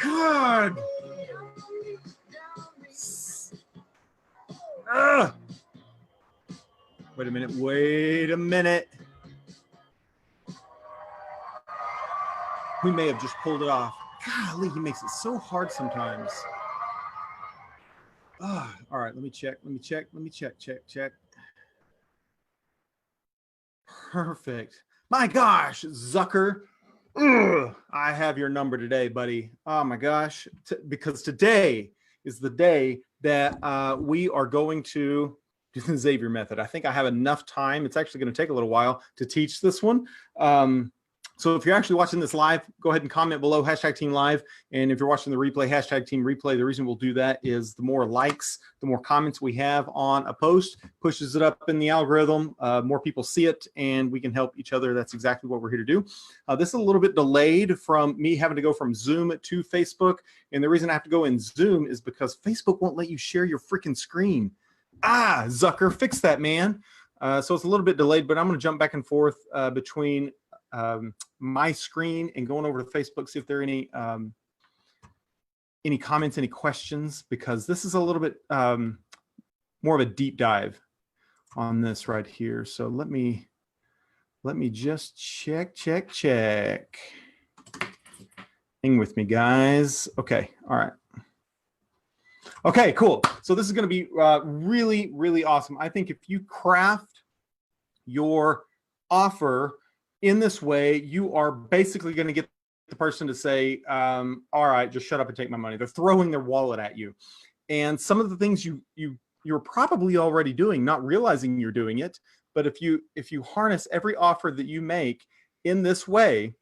God. Wait a minute. Wait a minute. We may have just pulled it off. Golly, he makes it so hard sometimes. All right, let me check. Check. Perfect. My gosh, Zucker. Ugh, I have your number today, buddy. Oh my gosh. Because today is the day that we are going to do the Xavier method. I think I have enough time. It's actually going to take a little while to teach this one. So if you're actually watching this live, go ahead and comment below #TeamLive. And if you're watching the replay, #TeamReplay. The reason we'll do that is the more likes, the more comments we have on a post, pushes it up in the algorithm. More people see it and we can help each other. That's exactly what we're here to do. This is a little bit delayed from me having to go from Zoom to Facebook. And the reason I have to go in Zoom is because Facebook won't let you share your freaking screen. Zucker, fix that, man. So it's a little bit delayed, but I'm going to jump back and forth between my screen and going over to Facebook, see if there are any comments, any questions, because this is a little bit more of a deep dive on this right here. So let me just check. Hang with me, guys. Okay, all right. Okay, cool. So this is going to be really, really awesome. I think if you craft your offer in this way, you are basically going to get the person to say, all right, just shut up and take my money. They're throwing their wallet at you. And some of the things you're probably already doing, not realizing you're doing it. But if you harness every offer that you make in this way,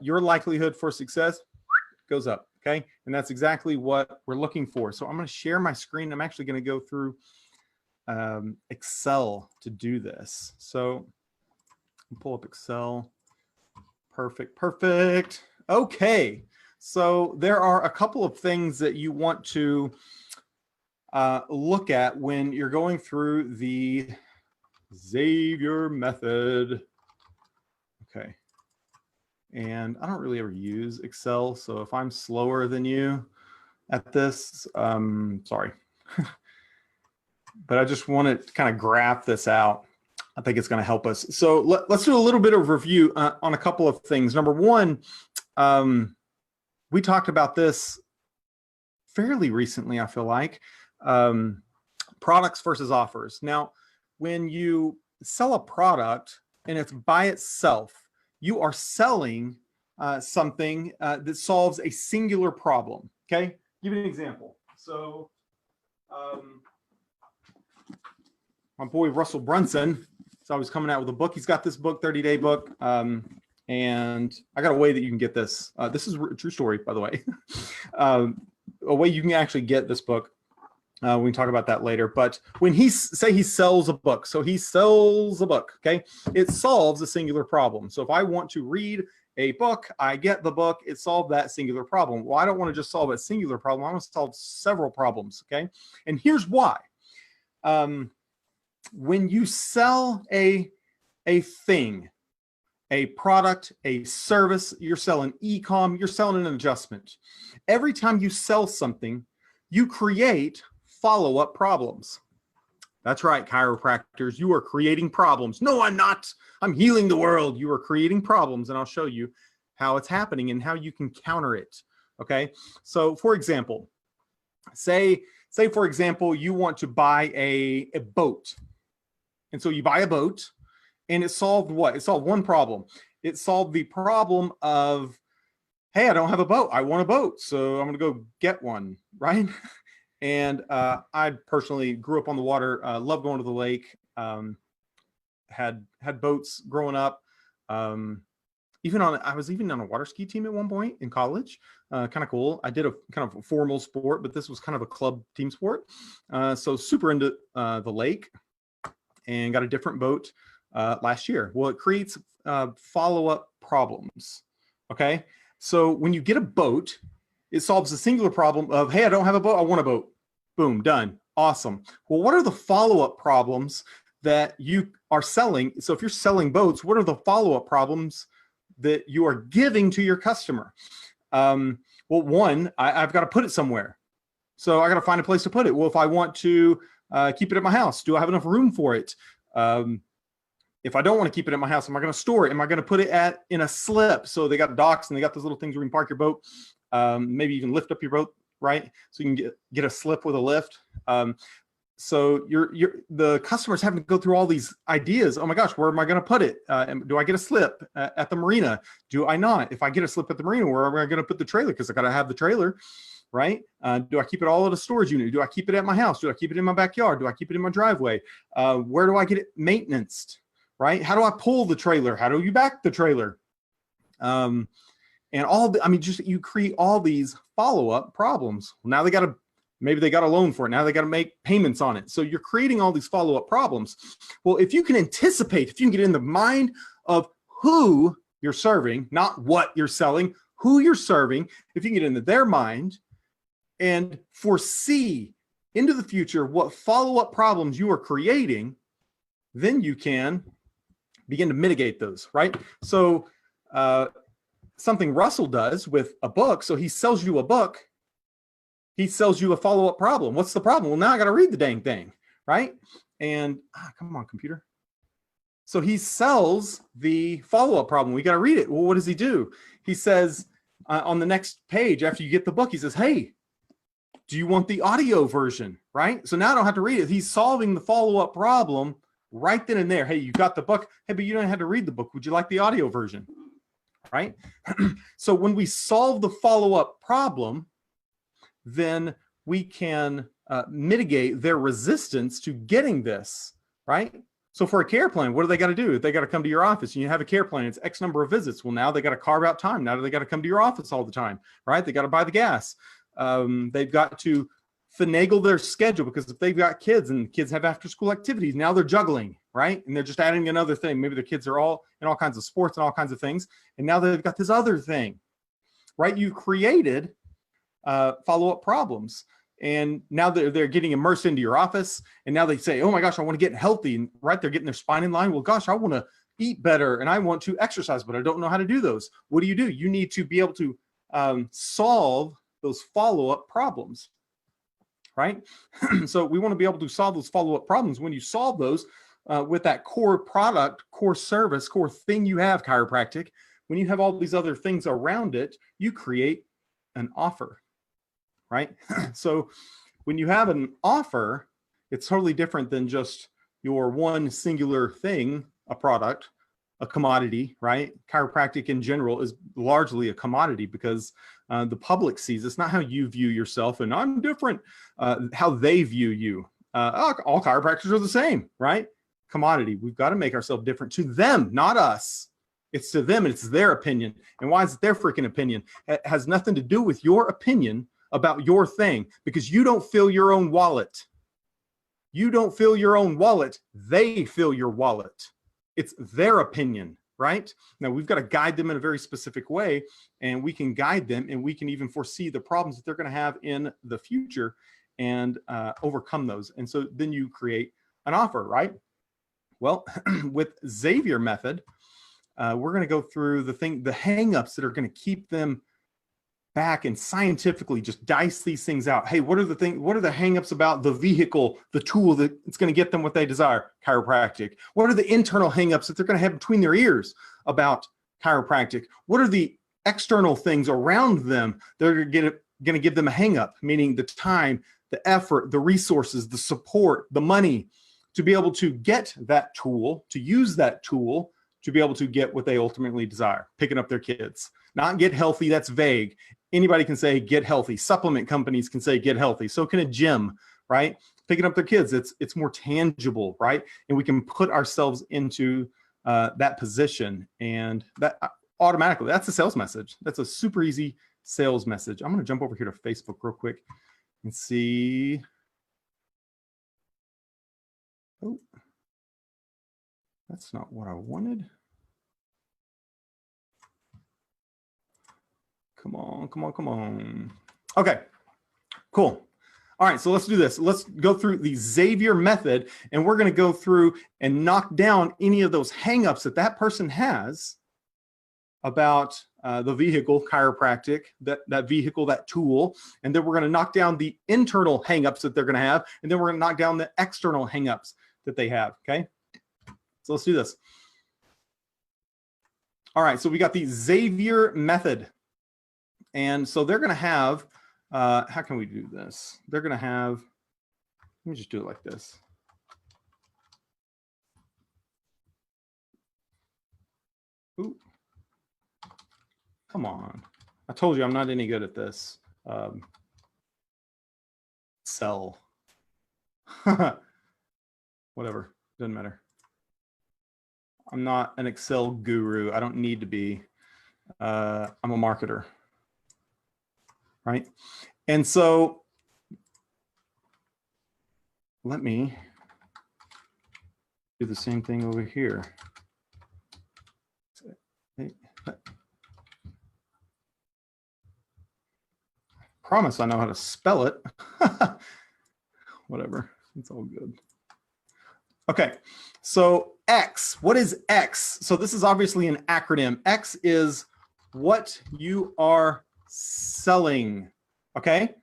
your likelihood for success goes up. Okay. And that's exactly what we're looking for. So I'm going to share my screen. I'm actually going to go through Excel to do this. So pull up Excel. Perfect. Okay. So there are a couple of things that you want to look at when you're going through the Xavier method. Okay. And I don't really ever use Excel. So if I'm slower than you at this, sorry. But I just want to kind of graph this out. I think it's going to help us. So let's do a little bit of review on a couple of things. Number one, we talked about this fairly recently, I feel like, products versus offers. Now, when you sell a product and it's by itself, you are selling something that solves a singular problem. Okay, give you an example. So my boy Russell Brunson is always coming out with a book. He's got this book, 30-day book, and I got a way that you can get this. This is a true story, by the way. A way you can actually get this book. We can talk about that later. But when he sells a book, so he sells a book, okay, it solves a singular problem. So if I want to read a book, I get the book, it solved that singular problem. Well, I don't want to just solve a singular problem. I want to solve several problems, okay? And here's why. When you sell a thing, a product, a service, you're selling e-com, you're selling an adjustment. Every time you sell something, you create follow-up problems. That's right, chiropractors, you are creating problems. No, I'm not. I'm healing the world. You are creating problems, and I'll show you how it's happening and how you can counter it. Okay, so for example, say for example, you want to buy a boat. And so you buy a boat, and it solved what? It solved one problem. It solved the problem of, hey, I don't have a boat. I want a boat, so I'm going to go get one, right? And I personally grew up on the water, loved going to the lake, had boats growing up. I was even on a water ski team at one point in college. Kind of cool. I did a kind of a formal sport, but this was kind of a club team sport. So super into the lake, and got a different boat last year. Well, it creates follow-up problems. Okay. So when you get a boat, it solves a singular problem of, hey, I don't have a boat. I want a boat. Boom, done. Awesome. Well, what are the follow-up problems that you are selling? So if you're selling boats, what are the follow-up problems that you are giving to your customer? Well, one, I've got to put it somewhere. So I got to find a place to put it. Well, if I want to keep it at my house, do I have enough room for it? If I don't want to keep it at my house, am I going to store it? Am I going to put it in a slip? So they got docks and they got those little things where you can park your boat. Maybe you can lift up your boat, right? So you can get a slip with a lift. So the customer's having to go through all these ideas. Oh my gosh, where am I going to put it? Do I get a slip at the marina? Do I not? If I get a slip at the marina, where am I going to put the trailer? Because I got to have the trailer, right? Do I keep it all at a storage unit? Do I keep it at my house? Do I keep it in my backyard? Do I keep it in my driveway? Where do I get it maintenanced, right? How do I pull the trailer? How do you back the trailer? And you create all these follow-up problems. Well, now maybe they got a loan for it. Now they got to make payments on it. So you're creating all these follow-up problems. Well, if you can anticipate, if you can get in the mind of who you're serving, not what you're selling, who you're serving, if you can get into their mind and foresee into the future what follow-up problems you are creating, then you can begin to mitigate those, right? So something Russell does with a book, so he sells you a book, he sells you a follow-up problem. What's the problem? Well, now I got to read the dang thing, right? And come on, computer. So he sells the follow-up problem. We got to read it. Well, what does he do? He says on the next page after you get the book, he says, hey, do you want the audio version, right? So now I don't have to read it. He's solving the follow-up problem right then and there. Hey, you got the book. Hey, but you don't have to read the book. Would you like the audio version, right? So when we solve the follow-up problem, then we can mitigate their resistance to getting this, right? So for a care plan, what do they got to do? They got to come to your office and you have a care plan. It's X number of visits. Well, now they got to carve out time. Now they got to come to your office all the time, right? They got to buy the gas. They've got to finagle their schedule because if they've got kids and kids have after school activities, now they're juggling, right? And they're just adding another thing. Maybe their kids are all in all kinds of sports and all kinds of things. And now they've got this other thing, right? You've created follow-up problems. And now they're getting immersed into your office. And now they say, oh my gosh, I want to get healthy. And right, they're getting their spine in line. Well, gosh, I want to eat better and I want to exercise, but I don't know how to do those. What do? You need to be able to solve those follow-up problems, right? So we want to be able to solve those follow-up problems. When you solve those with that core product, core service, core thing you have, chiropractic, when you have all these other things around it, you create an offer, right? So when you have an offer, it's totally different than just your one singular thing, a product, a commodity, right? Chiropractic in general is largely a commodity because the public sees it's not how you view yourself and I'm different, how they view you. All chiropractors are the same, right? Commodity. We've got to make ourselves different to them, not us. It's to them and it's their opinion. And why is it their freaking opinion? It has nothing to do with your opinion about your thing because you don't fill your own wallet. You don't fill your own wallet. They fill your wallet. It's their opinion, right? Now we've got to guide them in a very specific way and we can guide them and we can even foresee the problems that they're going to have in the future and overcome those. And so then you create an offer, right? Well, with XAVIER method, we're going to go through the hangups that are going to keep them back and scientifically just dice these things out. Hey, what are the hangups about the vehicle, the tool that it's going to get them what they desire? Chiropractic. What are the internal hangups that they're going to have between their ears about chiropractic? What are the external things around them that are going to give them a hangup, meaning the time, the effort, the resources, the support, the money to be able to get that tool, to use that tool, to be able to get what they ultimately desire, picking up their kids. Not get healthy, that's vague. Anybody can say get healthy. Supplement companies can say get healthy. So can a gym, right? Picking up their kids, it's more tangible, right? And we can put ourselves into that position and that automatically, that's a sales message. That's a super easy sales message. I'm gonna jump over here to Facebook real quick and see. Oh, that's not what I wanted. Come on, come on, come on. Okay, cool. All right, so let's do this. Let's go through the XAVIER method, and we're going to go through and knock down any of those hangups that person has about the vehicle, chiropractic, that vehicle, that tool, and then we're going to knock down the internal hangups that they're going to have, and then we're going to knock down the external hangups that they have. Okay, so let's do this. All right, so we got the XAVIER method, and so they're going to have. How can we do this? They're going to have. Let me just do it like this. Ooh. Come on. I told you I'm not any good at this. Excel. Whatever. Doesn't matter. I'm not an Excel guru. I don't need to be. I'm a marketer. Right? And so let me do the same thing over here. Promise I know how to spell it. Whatever, it's all good. Okay, so X, what is X? So this is obviously an acronym. X is what you are selling, okay?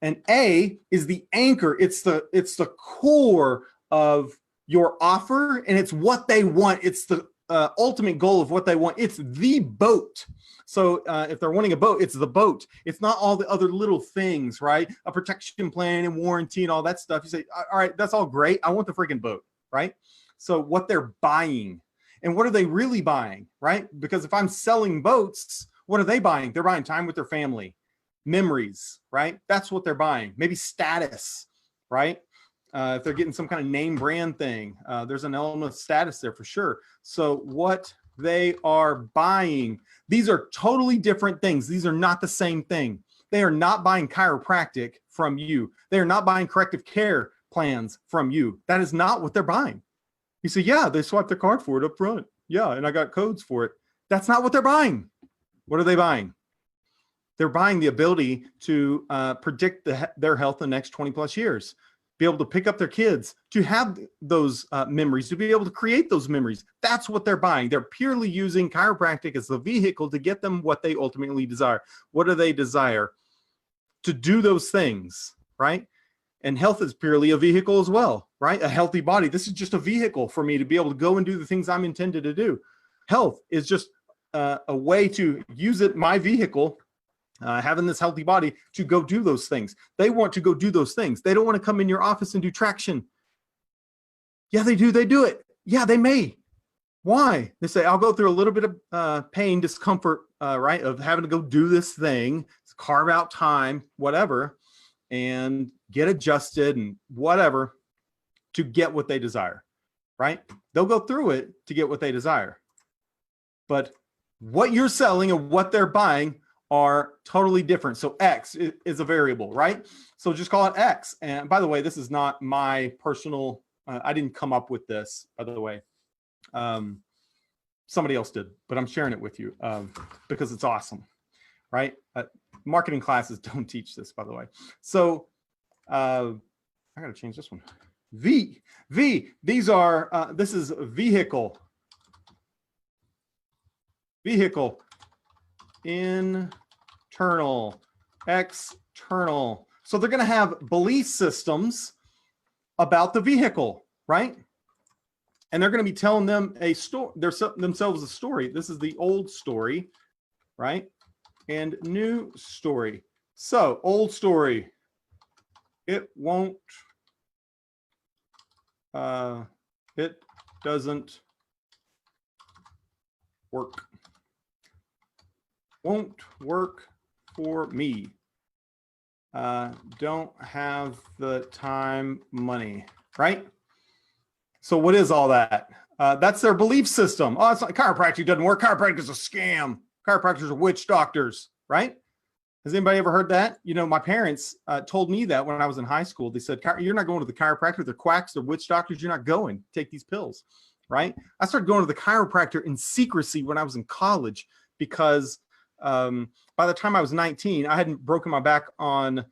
And A is the anchor. It's the core of your offer, and it's what they want. It's the ultimate goal of what they want. It's the boat. So if they're wanting a boat, it's the boat. It's not all the other little things, right? A protection plan and warranty and all that stuff. You say, all right, that's all great. I want the freaking boat, right? So what they're buying, and what are they really buying, right? Because if I'm selling boats, what are they buying? They're buying time with their family, memories, right? That's what they're buying. Maybe status, right? If they're getting some kind of name brand thing, there's an element of status there for sure. So what they are buying, these are totally different things. These are not the same thing. They are not buying chiropractic from you. They are not buying corrective care plans from you. That is not what they're buying. You say, yeah, they swiped their card for it up front. Yeah, and I got codes for it. That's not what they're buying. What are they buying? They're buying the ability to predict their health in the next 20 plus years, be able to pick up their kids, to have those memories, to be able to create those memories. That's what they're buying. They're purely using chiropractic as the vehicle to get them what they ultimately desire. What do they desire? To do those things, right? And health is purely a vehicle as well, right? A healthy body. This is just a vehicle for me to be able to go and do the things I'm intended to do. Health is just a way to use it, my vehicle, having this healthy body, to go do those things. They want to go do those things. They don't want to come in your office and do traction. Yeah, they do. They do it. Yeah, they may. Why? They say, I'll go through a little bit of pain, discomfort, right, of having to go do this thing, carve out time, whatever, and get adjusted and whatever to get what they desire, right? They'll go through it to get what they desire. But what you're selling and what they're buying are totally different. So X is a variable, right? So just call it X. And by the way, this is not my personal, I didn't come up with this, by the way. Somebody else did, but I'm sharing it with you because it's awesome, right? Marketing classes don't teach this, by the way. So I got to change this one. V, these are, this is vehicle, internal, external. So they're going to have belief systems about the vehicle, right? And they're going to be telling them a story, themselves a story. This is the old story, right? And new story. So old story, it won't, it doesn't work. Won't work for me. Don't have the time, money, right? So what is all that? That's their belief system. Oh, it's not, chiropractic doesn't work. Chiropractic is a scam. Chiropractors are witch doctors, right? Has anybody ever heard that? You know, my parents told me that when I was in high school. They said, you're not going to the chiropractor. They're quacks. They're witch doctors. You're not going. Take these pills, right? I started going to the chiropractor in secrecy when I was in college because by the time I was 19, I hadn't broken my back on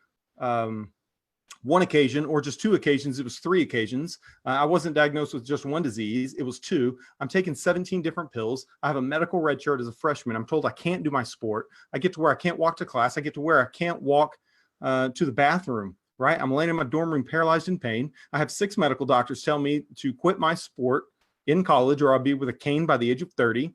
one occasion or just two occasions. It was three occasions. I wasn't diagnosed with just one disease. It was two. I'm taking 17 different pills. I have a medical red shirt as a freshman. I'm told I can't do my sport. I get to where I can't walk to class. I get to where I can't walk to the bathroom, right? I'm laying in my dorm room paralyzed in pain. I have 6 medical doctors tell me to quit my sport in college or I'll be with a cane by the age of 30.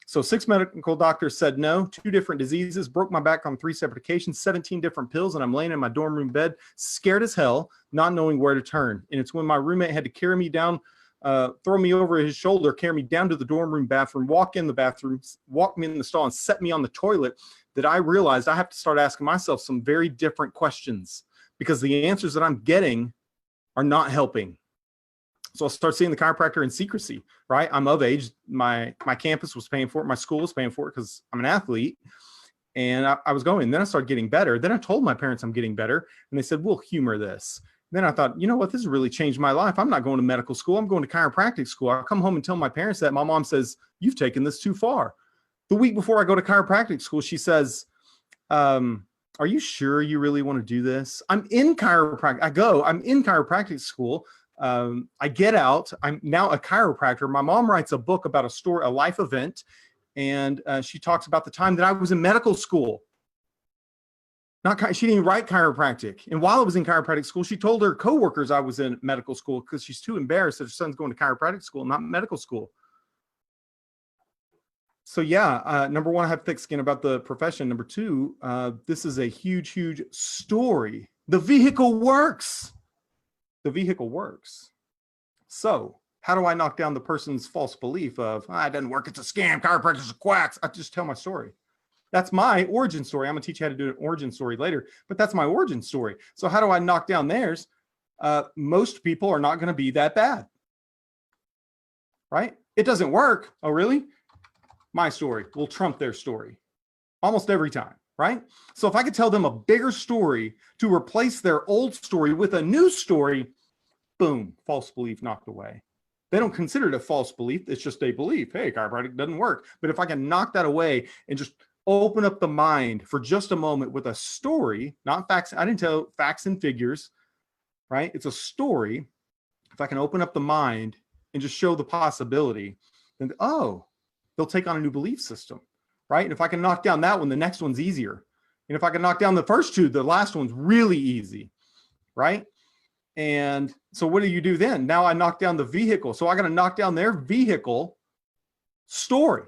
So 6 medical doctors said no, 2 different diseases, broke my back on 3 separate occasions, 17 different pills, and I'm laying in my dorm room bed, scared as hell, not knowing where to turn. And it's when my roommate had to carry me down, throw me over his shoulder, carry me down to the dorm room bathroom, walk in the bathroom, walk me in the stall, and set me on the toilet that I realized I have to start asking myself some very different questions because the answers that I'm getting are not helping. So I'll start seeing the chiropractor in secrecy, right? I'm of age. My campus was paying for it. My school was paying for it because I'm an athlete. And I was going. Then I started getting better. Then I told my parents I'm getting better. And they said, we'll humor this. Then I thought, you know what? This has really changed my life. I'm not going to medical school. I'm going to chiropractic school. I come home and tell my parents that. My mom says, you've taken this too far. The week before I go to chiropractic school, she says, are you sure you really want to do this? I'm in chiropractic. I'm in chiropractic school. I get out. I'm now a chiropractor. My mom writes a book about a life event, and she talks about the time that I was in medical school. She didn't write chiropractic. And while I was in chiropractic school, she told her coworkers I was in medical school because she's too embarrassed that her son's going to chiropractic school, not medical school. So yeah, number one, I have thick skin about the profession. Number two, this is a huge, huge story. The vehicle works. The vehicle works. So how do I knock down the person's false belief of, it doesn't work, it's a scam, chiropractors are quacks? I just tell my story. That's my origin story. I'm gonna teach you how to do an origin story later, but that's my origin story. So how do I knock down theirs? Most people are not gonna be that bad, right? It doesn't work. Oh, really? My story will trump their story almost every time, right? So if I could tell them a bigger story to replace their old story with a new story, boom, false belief knocked away. They don't consider it a false belief. It's just a belief. Hey, chiropractic doesn't work. But if I can knock that away and just open up the mind for just a moment with a story, not facts. I didn't tell facts and figures, right? It's a story. If I can open up the mind and just show the possibility, then, oh, they'll take on a new belief system, right? And if I can knock down that one, the next one's easier. And if I can knock down the first two, the last one's really easy, right? And so what do you do then? Now I knock down the vehicle. So I got to knock down their vehicle story.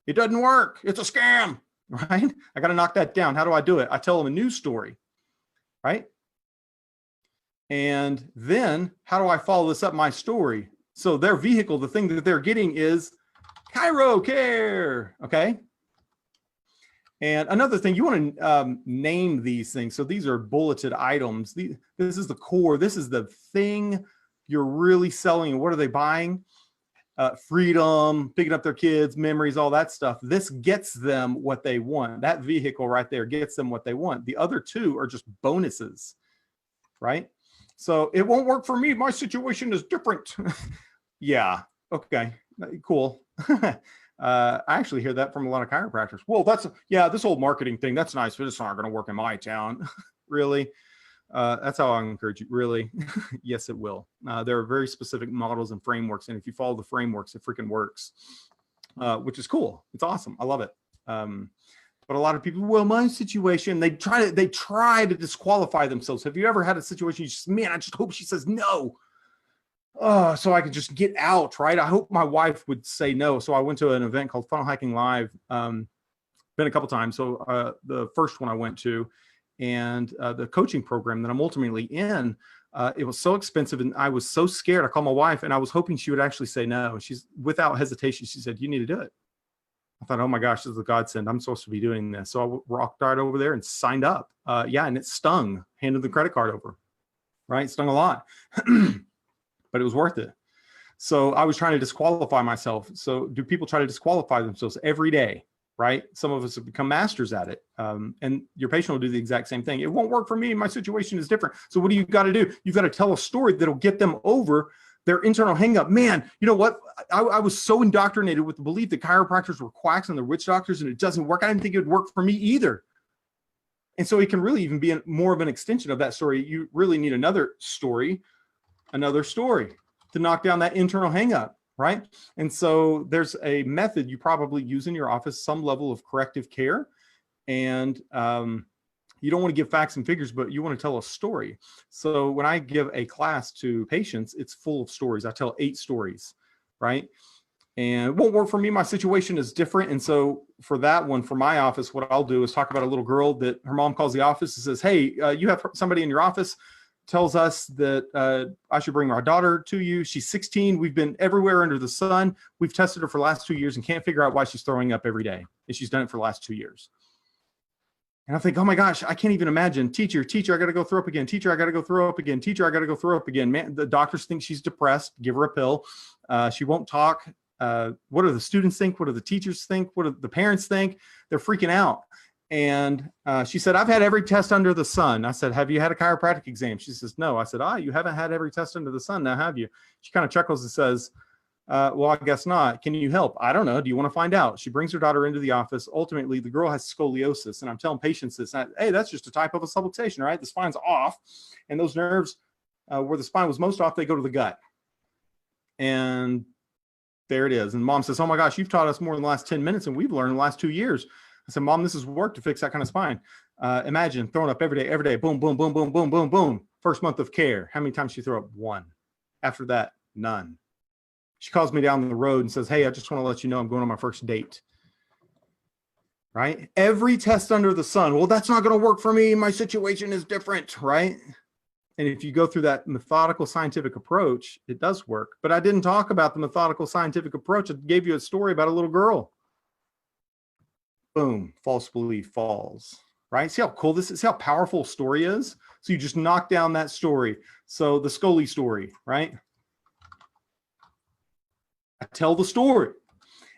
It doesn't work. It's a scam, right? I got to knock that down. How do I do it? I tell them a new story, right? And then how do I follow this up my story? So their vehicle, the thing that they're getting is Chiro Care, okay? And another thing, you want to name these things. So these are bulleted items. This is the core. This is the thing you're really selling. And what are they buying? Freedom, picking up their kids, memories, all that stuff. This gets them what they want. That vehicle right there gets them what they want. The other two are just bonuses, right? So it won't work for me. My situation is different. Yeah, okay, cool. I actually hear that from a lot of chiropractors. Well, this whole marketing thing, that's nice, but it's not going to work in my town. Really? That's how I encourage you. Really? Yes, it will. There are very specific models and frameworks. And if you follow the frameworks, it freaking works, which is cool. It's awesome. I love it. But a lot of people, well, my situation, they try to disqualify themselves. Have you ever had a situation you just, man, I just hope she says no. So I could just get out, right? I hope my wife would say no. So I went to an event called Funnel Hacking Live. Been a couple times. So the first one I went to, and the coaching program that I'm ultimately in, it was so expensive and I was so scared. I called my wife and I was hoping she would actually say no. She's, without hesitation, she said, you need to do it. I thought, oh my gosh, this is a godsend. I'm supposed to be doing this. So I rocked right over there and signed up. Yeah, and it stung. Handed the credit card over, right? It stung a lot. But it was worth it. So I was trying to disqualify myself. So do people try to disqualify themselves every day, right? Some of us have become masters at it. And your patient will do the exact same thing. It won't work for me. My situation is different. So what do you got to do? You've got to tell a story that'll get them over their internal hang up. Man, you know what? I was so indoctrinated with the belief that chiropractors were quacks and the witch doctors and it doesn't work. I didn't think it would work for me either. And so it can really even be more of an extension of that story. You really need another story to knock down that internal hang up, right? And so there's a method you probably use in your office, some level of corrective care. And you don't want to give facts and figures, but you want to tell a story. So when I give a class to patients, it's full of stories. I tell 8 stories, right? And it won't work for me. My situation is different. And so for that one, for my office, what I'll do is talk about a little girl that her mom calls the office and says, hey, you have somebody in your office, tells us that I should bring our daughter to you. She's 16. We've been everywhere under the sun. We've tested her for the last 2 years and can't figure out why she's throwing up every day. And she's done it for the last 2 years. And I think, oh my gosh, I can't even imagine. Teacher, I got to go throw up again. Teacher, I got to go throw up again. Teacher, I got to go throw up again. Man, the doctors think she's depressed. Give her a pill. She won't talk. What do the students think? What do the teachers think? What do the parents think? They're freaking out. And she said, I've had every test under the sun. I said, have you had a chiropractic exam? She says, no. I said, you haven't had every test under the sun now, have you? She kind of chuckles and says, well, I guess not. Can you help? I don't know. Do you want to find out? She brings her daughter into the office. Ultimately, the girl has scoliosis. And I'm telling patients this, hey, that's just a type of a subluxation, right? The spine's off. And those nerves where the spine was most off, they go to the gut. And there it is. And mom says, oh my gosh, you've taught us more in the last 10 minutes than we've learned in the last 2 years. I said, Mom, this is work to fix that kind of spine. Imagine throwing up every day, boom, boom, boom, boom, boom, boom, boom. First month of care. How many times did she throw up? 1. After that, none. She calls me down the road and says, hey, I just want to let you know I'm going on my first date. Right? Every test under the sun. Well, that's not going to work for me. My situation is different, right? And if you go through that methodical scientific approach, it does work. But I didn't talk about the methodical scientific approach. I gave you a story about a little girl. Boom, false belief falls, right? See how cool this is? See how powerful a story is? So you just knock down that story. So the Scully story, right? I tell the story.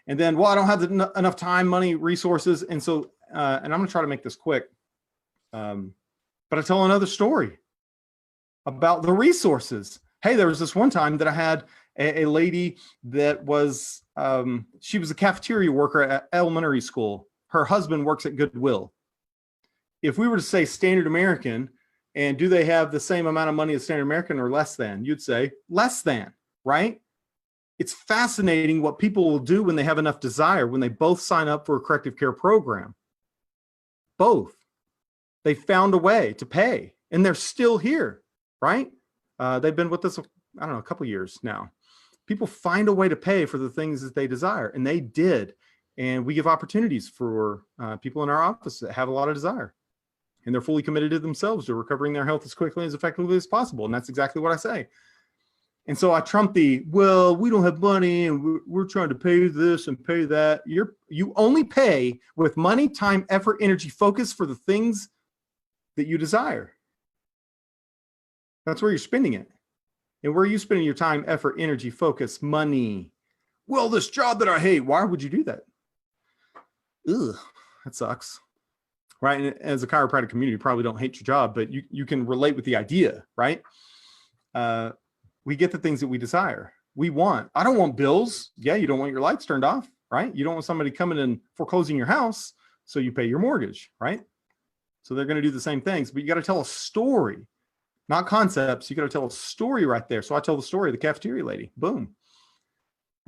And then, well, I don't have enough time, money, resources. And so, and I'm going to try to make this quick. But I tell another story about the resources. Hey, there was this one time that I had a lady that was, she was a cafeteria worker at elementary school. Her husband works at Goodwill. If we were to say Standard American, and do they have the same amount of money as Standard American or less than? You'd say less than, right? It's fascinating what people will do when they have enough desire, when they both sign up for a corrective care program. Both. They found a way to pay, and they're still here, right? They've been with us, I don't know, a couple years now. People find a way to pay for the things that they desire, and they did. And we give opportunities for people in our office that have a lot of desire, and they're fully committed to themselves to recovering their health as quickly and as effectively as possible. And that's exactly what I say. And so I trump well, we don't have money and we're trying to pay this and pay that. You only pay with money, time, effort, energy, focus for the things that you desire. That's where you're spending it. And where are you spending your time, effort, energy, focus, money? Well, this job that I hate, why would you do that? Ugh, that sucks. Right? And as a chiropractic community, you probably don't hate your job, but you can relate with the idea, right? We get the things that we desire. We want. I don't want bills. Yeah, you don't want your lights turned off, right? You don't want somebody coming and foreclosing your house, so you pay your mortgage, right? So they're going to do the same things, but you got to tell a story, not concepts. You got to tell a story right there. So I tell the story of the cafeteria lady. Boom.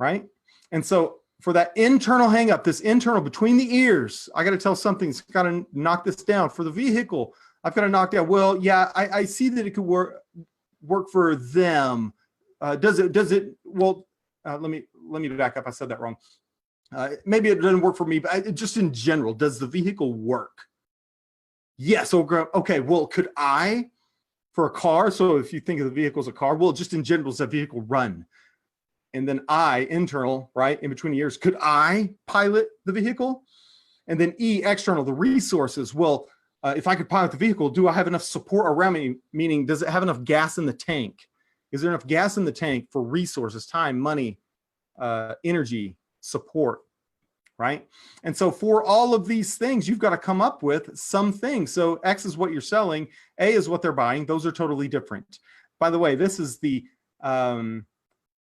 Right? And so for that internal hang up, this internal between the ears, I got to tell something. It's got to knock this down. For the vehicle, I've got to knock down. Well, yeah, I see that it could work for them. Does it? Well, let me back up. I said that wrong. Maybe it doesn't work for me, but just in general, does the vehicle work? Yes. Okay. Well, could I, for a car? So if you think of the vehicle as a car, well, just in general, does that vehicle run? And then internal, right, in between the ears, could I pilot the vehicle? And then E, external, the resources. Well, if I could pilot the vehicle, do I have enough support around me? Meaning, does it have enough gas in the tank? Is there enough gas in the tank for resources, time, money, energy, support, right? And so for all of these things, you've got to come up with some things. So X is what you're selling. A is what they're buying. Those are totally different. By the way, this is the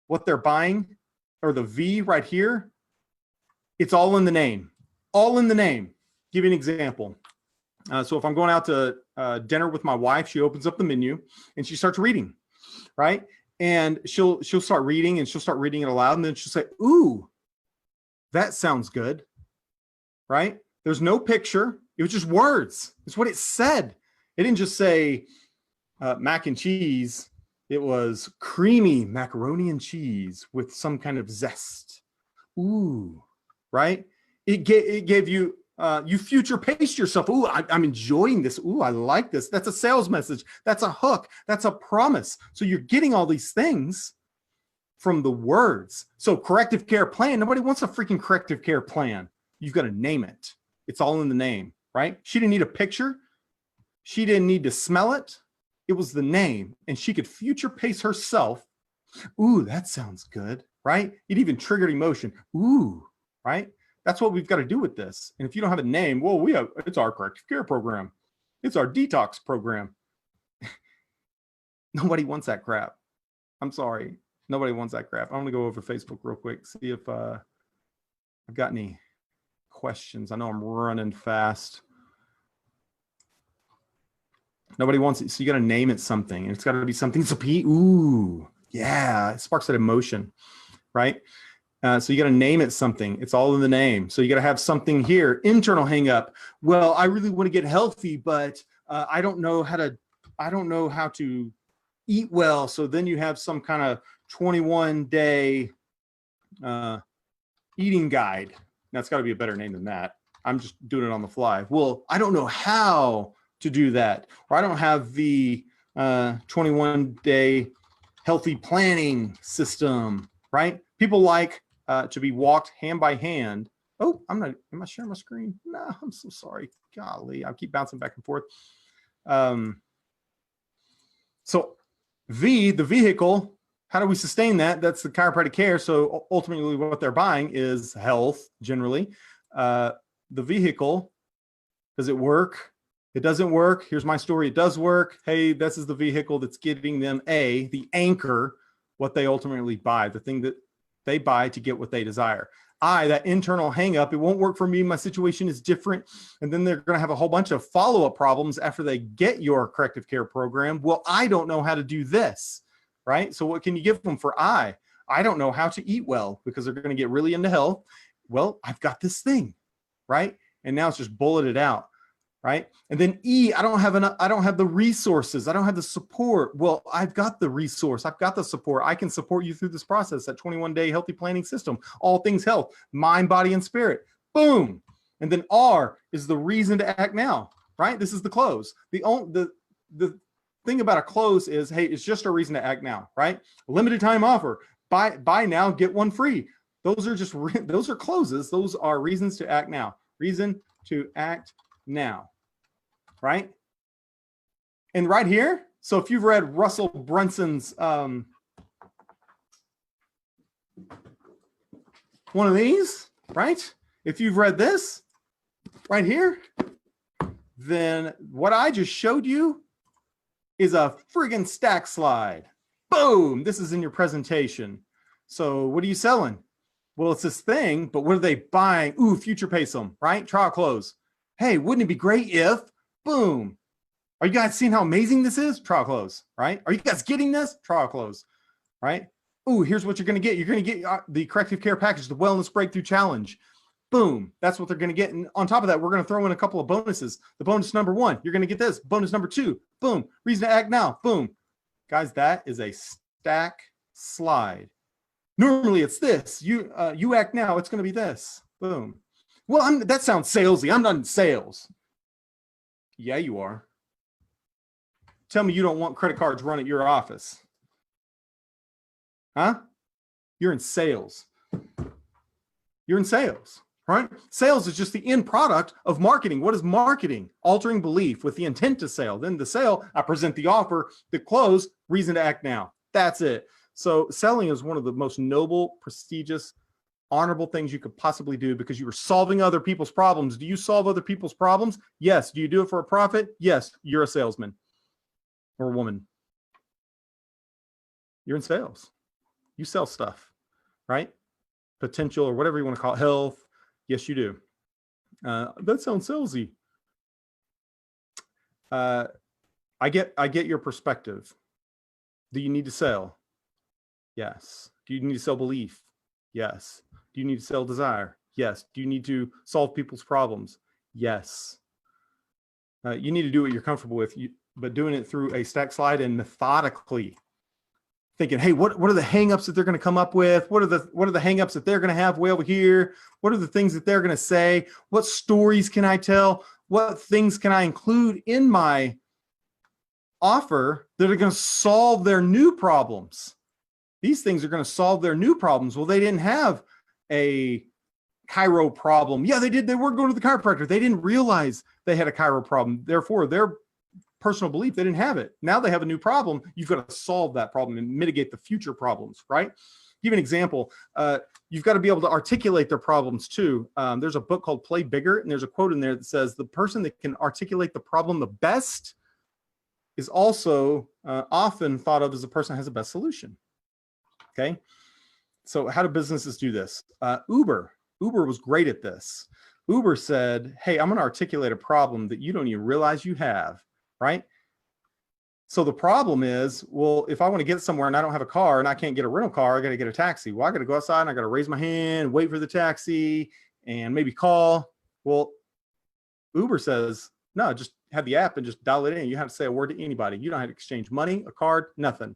what they're buying, or the V right here. It's all in the name. All in the name. Give you an example. So if I'm going out to dinner with my wife, she opens up the menu and she starts reading, right? And she'll start reading and she'll start reading it aloud. And then she'll say, ooh, that sounds good, right? There's no picture. It was just words. It's what it said. It didn't just say mac and cheese. It was creamy macaroni and cheese with some kind of zest. Ooh, right? It gave you, you future paced yourself. Ooh, I'm enjoying this. Ooh, I like this. That's a sales message. That's a hook. That's a promise. So you're getting all these things from the words. So corrective care plan, nobody wants a freaking corrective care plan. You've got to name it. It's all in the name, right? She didn't need a picture. She didn't need to smell it. It was the name, and she could future pace herself. Ooh, that sounds good, right? It even triggered emotion. Ooh, right? That's what we've got to do with this. And if you don't have a name, well, it's our corrective care program. It's our detox program. Nobody wants that crap. I'm sorry. Nobody wants that crap. I'm going to go over Facebook real quick, see if I've got any questions. I know I'm running fast. Nobody wants it. So you got to name it something. It's got to be something. Ooh, yeah. It sparks that emotion, right? So you got to name it something. It's all in the name. So you got to have something here. Internal hang up. Well, I really want to get healthy, but I don't know how to eat well. So then you have some kind of 21-day eating guide. That's got to be a better name than that. I'm just doing it on the fly. Well, I don't know how to do that, or I don't have the 21-day healthy planning system, right? People like to be walked hand by hand. Oh, am I sharing my screen? No, I'm so sorry. Golly, I keep bouncing back and forth. So the vehicle, how do we sustain that? That's the chiropractic care. So ultimately what they're buying is health generally. The vehicle, does it work? It doesn't work. Here's my story. It does work. Hey, this is the vehicle that's giving them the anchor, what they ultimately buy, the thing that they buy to get what they desire. That internal hang up, it won't work for me. My situation is different. And then they're going to have a whole bunch of follow-up problems after they get your corrective care program. Well, I don't know how to do this, right? So what can you give them for I don't know how to eat well, because they're going to get really into health. Well, I've got this thing, right? And now it's just bulleted out. Right. And then I don't have the resources. I don't have the support. Well, I've got the resource. I've got the support. I can support you through this process, that 21-day healthy planning system, all things health, mind, body, and spirit. Boom. And then R is the reason to act now, right? This is the close. The thing about a close is, hey, it's just a reason to act now, right? Limited time offer. Buy now, get one free. Those are closes. Those are reasons to act now. Reason to act now, right? And right here, so if you've read Russell Brunson's one of these, right? If you've read this right here, then what I just showed you is a friggin' stack slide. Boom, this is in your presentation. So what are you selling? Well, it's this thing, but what are they buying? Ooh, future pace them, right? Trial close. Hey, wouldn't it be great if, boom. Are you guys seeing how amazing this is? Trial close, right? Are you guys getting this? Trial close, right? Ooh, here's what you're going to get. You're going to get the corrective care package, the wellness breakthrough challenge. Boom. That's what they're going to get. And on top of that, we're going to throw in a couple of bonuses. The bonus number 1, you're going to get this. Bonus number 2, boom. Reason to act now, boom. Guys, that is a stack slide. Normally it's this. You act now, it's going to be this. Boom. Well, that sounds salesy. I'm not in sales. Yeah, you are. Tell me you don't want credit cards run at your office. Huh? You're in sales. You're in sales, right? Sales is just the end product of marketing. What is marketing? Altering belief with the intent to sell. Then the sale, I present the offer, the close, reason to act now. That's it. So selling is one of the most noble, prestigious, honorable things you could possibly do, because you are solving other people's problems. Do you solve other people's problems? Yes. Do you do it for a profit? Yes. You're a salesman or a woman. You're in sales. You sell stuff, right? Potential, or whatever you want to call it, health. Yes, you do. That sounds salesy. I get your perspective. Do you need to sell? Yes. Do you need to sell belief? Yes. Do you need to sell desire? Yes. Do you need to solve people's problems? Yes. You need to do what you're comfortable with, but doing it through a stack slide and methodically thinking, hey, what are the hangups that they're going to come up with? What are the hangups that they're going to have way over here? What are the things that they're going to say? What stories can I tell? What things can I include in my offer that are going to solve their new problems? These things are going to solve their new problems. Well, they didn't have a chiro problem. Yeah, they did. They were going to the chiropractor. They didn't realize they had a chiro problem. Therefore, their personal belief, they didn't have it. Now they have a new problem. You've got to solve that problem and mitigate the future problems, right? Give an example. You've got to be able to articulate their problems too. There's a book called Play Bigger, and there's a quote in there that says, the person that can articulate the problem the best is also often thought of as the person that has the best solution. Okay. So how do businesses do this? Uber was great at this. Uber said, hey, I'm going to articulate a problem that you don't even realize you have, right? So the problem is, well, if I want to get somewhere and I don't have a car and I can't get a rental car, I got to get a taxi. Well, I got to go outside and I got to raise my hand, wait for the taxi, and maybe call. Well, Uber says, no, just have the app and just dial it in. You have to say a word to anybody. You don't have to exchange money, a card, nothing,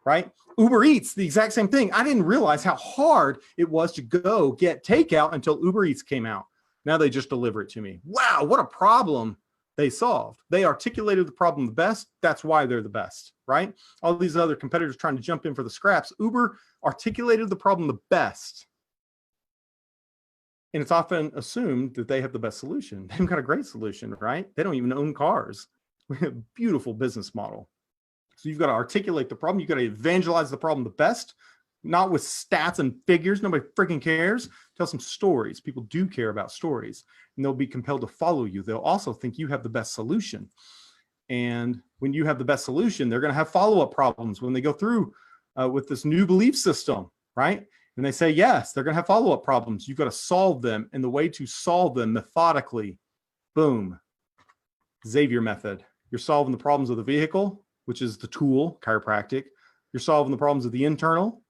right? Uber Eats, the exact same thing. I didn't realize how hard it was to go get takeout until Uber Eats came out. Now they just deliver it to me. Wow, what a problem they solved. They articulated the problem the best. That's why they're the best, right? All these other competitors trying to jump in for the scraps. Uber articulated the problem the best. And it's often assumed that they have the best solution. They've got a great solution, right? They don't even own cars. We have a beautiful business model. So you've got to articulate the problem. You've got to evangelize the problem the best, not with stats and figures. Nobody freaking cares. Tell some stories. People do care about stories, and they'll be compelled to follow you. They'll also think you have the best solution. And when you have the best solution, they're going to have follow-up problems when they go through with this new belief system, right? And they say, yes, they're going to have follow-up problems. You've got to solve them. And the way to solve them methodically, boom, XAVIER method. You're solving the problems of the vehicle, which is the tool, chiropractic. You're solving the problems of the internal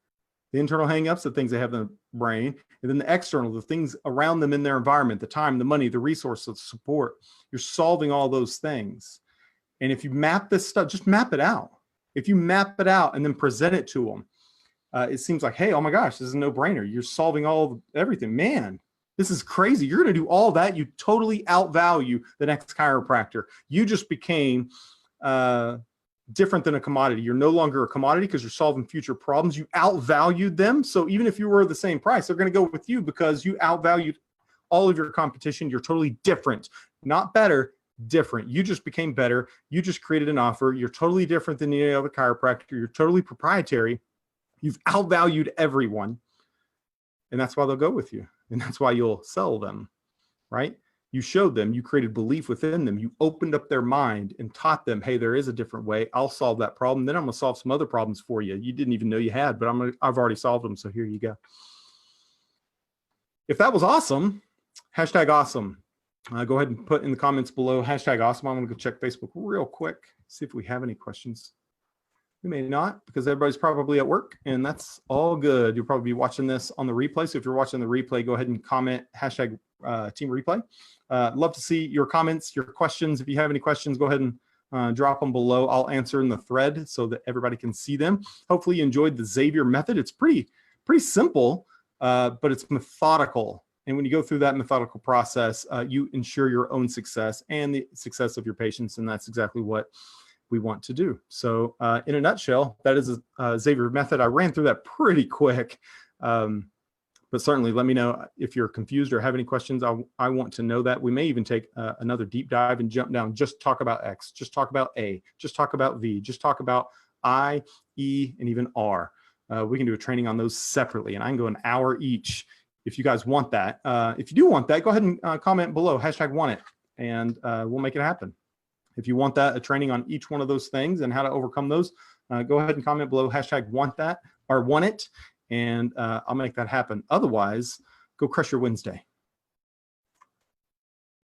hangups, the things they have in the brain, and then the external, the things around them in their environment, the time, the money, the resources, the support. You're solving all those things. And if you map this stuff, just map it out. If you map it out and then present it to them, it seems like, hey, oh my gosh, this is a no-brainer. You're solving everything. Man, this is crazy. You're going to do all that. You totally outvalue the next chiropractor. You just became different than a commodity. You're no longer a commodity because you're solving future problems. You outvalued them. So even if you were the same price, they're going to go with you because you outvalued all of your competition. You're totally different, not better, different. You just became better. You just created an offer. You're totally different than any other chiropractor. You're totally proprietary. You've outvalued everyone. And that's why they'll go with you. And that's why you'll sell them, right? You showed them, you created belief within them. You opened up their mind and taught them, hey, there is a different way. I'll solve that problem. Then I'm going to solve some other problems for you. You didn't even know you had, but I've already solved them. So here you go. If that was awesome, hashtag awesome. Go ahead and put in the comments below, hashtag awesome. I'm going to go check Facebook real quick, see if we have any questions. We may not, because everybody's probably at work, and that's all good. You'll probably be watching this on the replay. So if you're watching the replay, go ahead and comment hashtag team replay. Love to see your comments, your questions. If you have any questions, go ahead and drop them below. I'll answer in the thread so that everybody can see them. Hopefully you enjoyed the XAVIER method. It's pretty simple, but it's methodical. And when you go through that methodical process, you ensure your own success and the success of your patients. And that's exactly what we want to do. So in a nutshell, that is a XAVIER method. I ran through that pretty quick, but certainly let me know if you're confused or have any questions. I want to know that. We may even take another deep dive and jump down, just talk about X, just talk about A, just talk about V, just talk about I, E, and even R. We can do a training on those separately, and I can go an hour each if you guys want that. If you do want that, go ahead and comment below, hashtag want it, and we'll make it happen. If you want that, a training on each one of those things and how to overcome those, go ahead and comment below, hashtag want that or want it, and I'll make that happen. Otherwise, go crush your Wednesday.